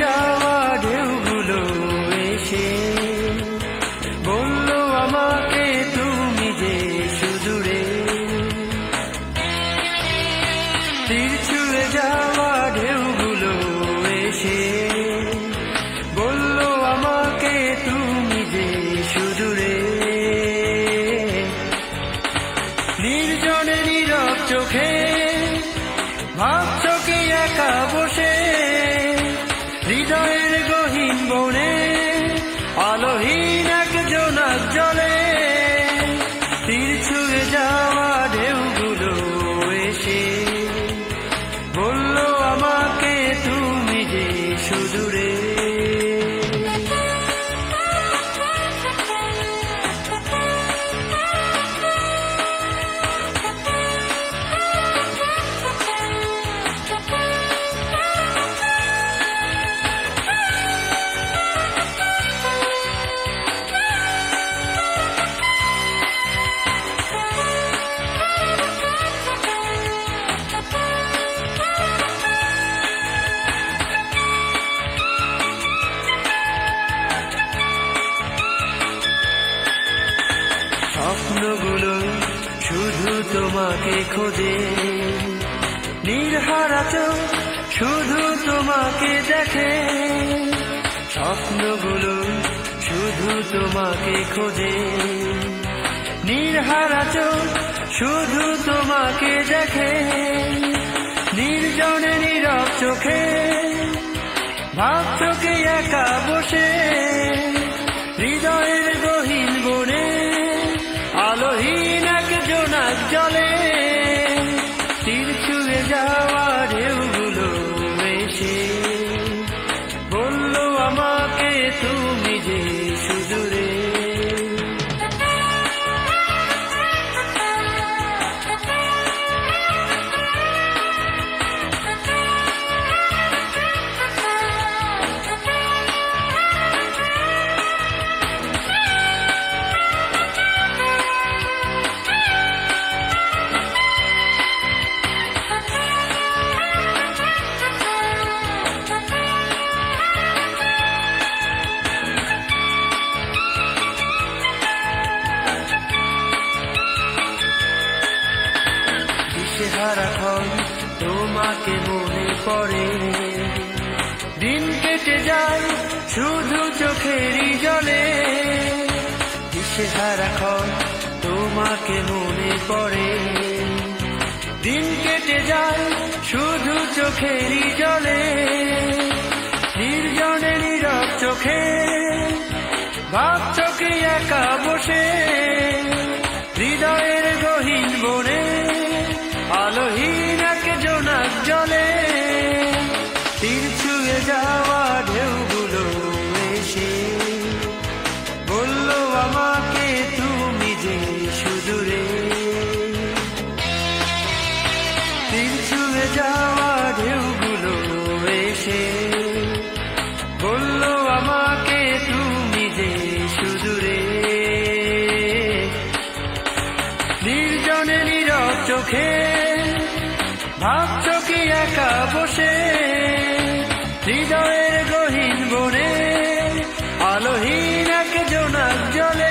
যাওয়া ঢেউগুলো এসে বলল আমাকে তুমি যে সুদূরে। তীর ছুঁড়ে যাওয়া ঢেউগুলো এসে বলল আমাকে তুমি যে সুদূরে। নির্জনে নীরব চোখে ভাবছো কি একা বসে, হৃদয়ের গহীন বনে আলোহীন এক জোনাক জলে। তীর ছুঁড়ে যাওয়া ঢেউগুলো এসে বলল আমাকে তুমি যে সুদূরে। স্বপ্নগুলো শুধু তোমাকে খোঁজে, নির্হারা চোখ শুধু তোমাকে দেখে। স্বপ্নগুলো শুধু তোমাকে খোঁজে, নির্হারা চোখ শুধু তোমাকে দেখে। নির্জনে নীরব চোখে ভাবছো কি একা বসে, হৃদয়ের গহীন বনে আলোহীন এক জোনাক জলে। তীর ছুঁড়ে যাওয়া ঢেউগুলো এসে বলল আমাকে তুমি যে সুদূরে। সারাক্ষণ তোমাকে মনে পড়ে, দিন কেটে যায় শুধু চোখেরই জলে। সারাক্ষণ তোমাকে মনে পড়ে, দিন কেটে যায় শুধু চোখেরই জলে। নির্জনে নীরব চোখে ভাবছো কি একা বসে, হৃদয়ের গহীন বনে আলোহীন এক জোনাক জলে। তীর ছুঁয়ে যাওয়া ঢেউগুলো এসে বলল আমাকে তুমি যে সুদূরে। তীর ছুঁয়ে যাওয়া ঢেউগুলো এসে বলল আমাকে তুমি যে সুদূরে। নির্জনে নীরব চোখে ভাবছো কি একা বসে, হৃদয়ের গহীন বনে আলোহীন এক জোনাক জলে।